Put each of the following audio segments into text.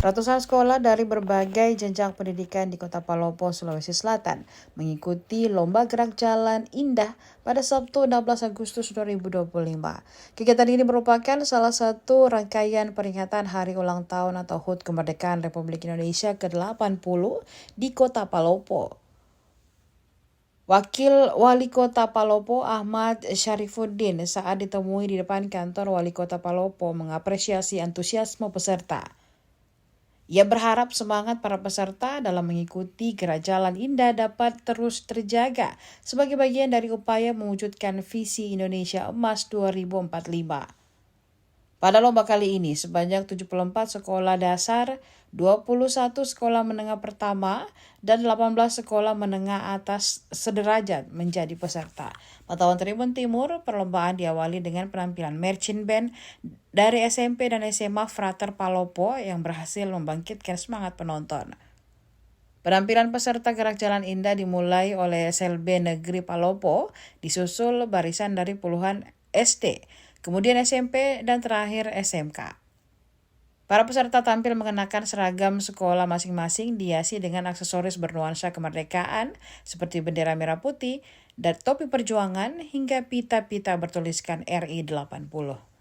Ratusan sekolah dari berbagai jenjang pendidikan di Kota Palopo, Sulawesi Selatan mengikuti Lomba Gerak Jalan Indah pada Sabtu 16 Agustus 2025. Kegiatan ini merupakan salah satu rangkaian peringatan Hari Ulang Tahun atau HUT Kemerdekaan Republik Indonesia ke-80 di Kota Palopo. Wakil Wali Kota Palopo Ahmad Syarifuddin saat ditemui di depan kantor Wali Kota Palopo mengapresiasi antusiasme peserta. Ia berharap semangat para peserta dalam mengikuti Gerak Jalan Indah dapat terus terjaga sebagai bagian dari upaya mewujudkan visi Indonesia Emas 2045. Pada lomba kali ini, sebanyak 74 sekolah dasar, 21 sekolah menengah pertama, dan 18 sekolah menengah atas sederajat menjadi peserta. Pada Tribun Timur, perlombaan diawali dengan penampilan marching band dari SMP dan SMA Frater Palopo yang berhasil membangkitkan semangat penonton. Penampilan peserta Gerak Jalan Indah dimulai oleh SLB Negeri Palopo, disusul barisan dari puluhan SD, kemudian SMP, dan terakhir SMK. Para peserta tampil mengenakan seragam sekolah masing-masing dihiasi dengan aksesoris bernuansa kemerdekaan seperti bendera merah putih dan topi perjuangan hingga pita-pita bertuliskan RI 80.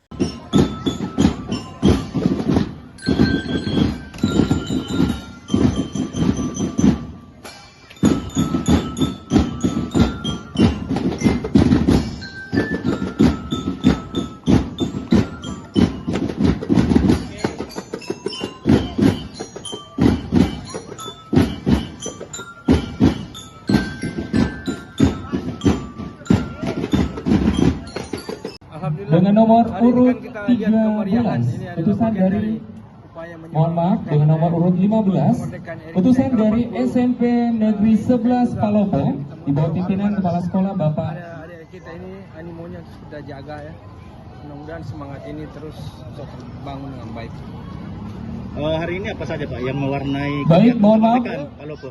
Dengan nomor urut 13, putusan dari dengan nomor urut 15, putusan dari SMP Negeri 11 Palopo di bawah pimpinan Kepala Sekolah Bapak. Adik kita ini animonya sudah jaga ya. Mudah-mudahan semangat ini terus bisa terbangun dengan baik. Hari ini apa saja Pak yang mewarnai Baik, mohon maaf. Palopo?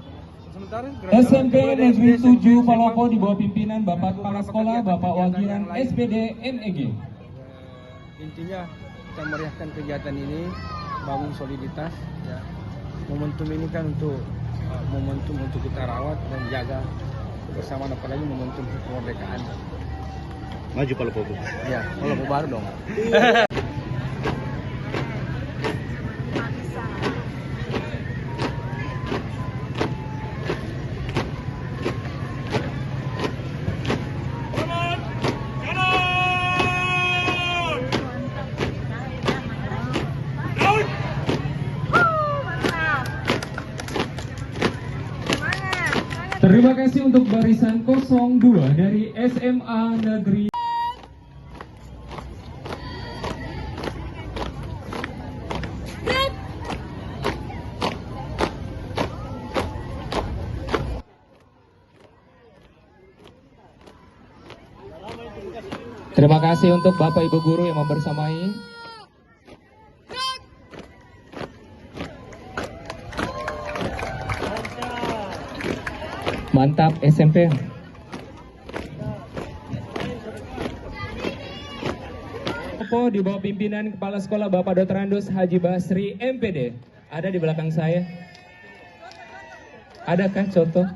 SMP Negeri 7 Palopo di bawah pimpinan Bapak Kepala Sekolah Bapak Wagiran SPD MEG. Intinya kita meriahkan kegiatan ini, bangun soliditas ya. Momentum ini kan untuk momentum untuk kita rawat dan jaga bersama, apalagi momentum kemerdekaan. Maju Palopo. Ya, Palopo baru dong. Terima kasih untuk barisan 02 dari SMA Negeri. Terima kasih untuk Bapak Ibu Guru yang membersamai. Mantap SMP. Di bawah pimpinan Kepala Sekolah Bapak Dr. Andus Haji Basri MPD. Ada di belakang saya. Adakah contoh?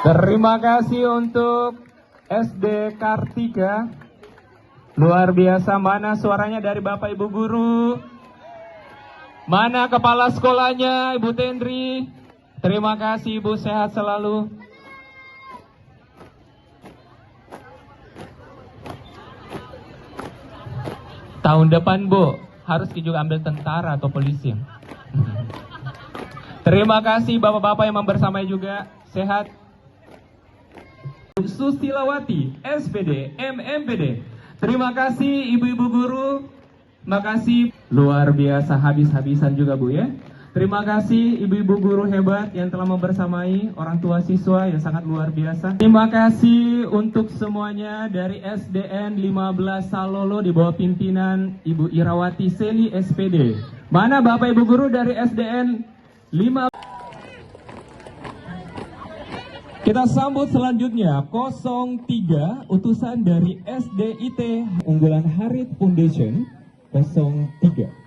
Terima kasih untuk SD Kartika. Luar biasa. Mana suaranya dari Bapak Ibu Guru? Mana kepala sekolahnya Ibu Tendri? Terima kasih Ibu, sehat selalu. Tahun depan Bu, harus juga ambil tentara atau polisi. Terima kasih Bapak-Bapak yang membersamai juga, sehat. Sustilawati SPD MMPD. Terima kasih Ibu-Ibu Guru. Makasih, luar biasa, habis-habisan juga Bu ya. Terima kasih Ibu-Ibu Guru hebat yang telah membersamai orang tua siswa yang sangat luar biasa. Terima kasih untuk semuanya dari SDN 15 Salolo di bawah pimpinan Ibu Irawati Seli SPD. Mana Bapak Ibu Guru dari SDN 15? Kita sambut selanjutnya 03 utusan dari SDIT unggulan Harit Foundation 03.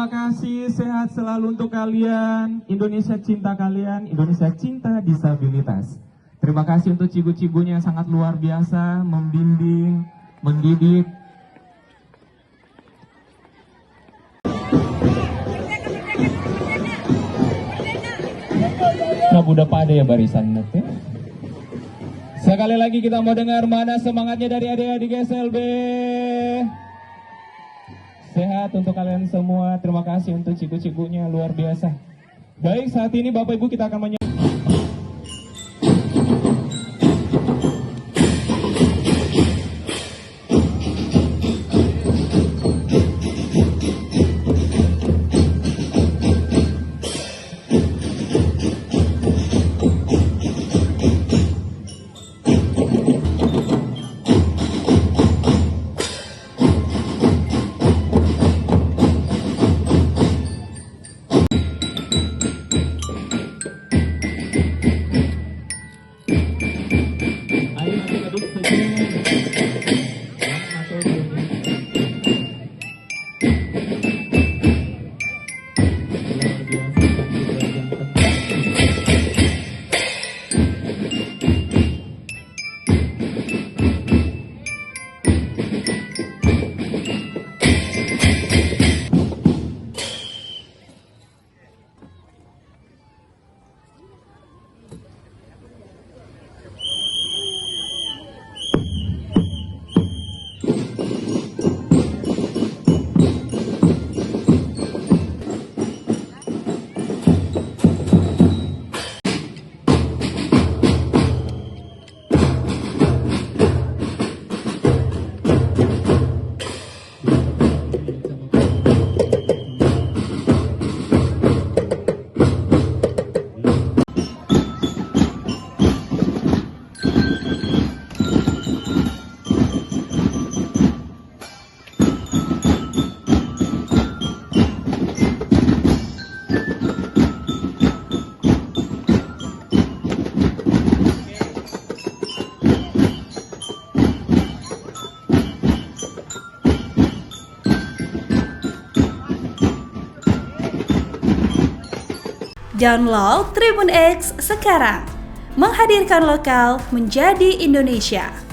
Terima kasih, sehat selalu untuk kalian. Indonesia cinta kalian, Indonesia cinta disabilitas. Terima kasih untuk cigu-cigunya yang sangat luar biasa, membimbing, mendidik. Nah, udah pada ya barisan nanti. Sekali lagi kita mau dengar mana semangatnya dari adik-adik SLB. Sehat untuk kalian semua. Terima kasih untuk cigu-cigunya, luar biasa. Baik, saat ini Bapak Ibu kita akan download Tribun X sekarang. Menghadirkan lokal menjadi Indonesia.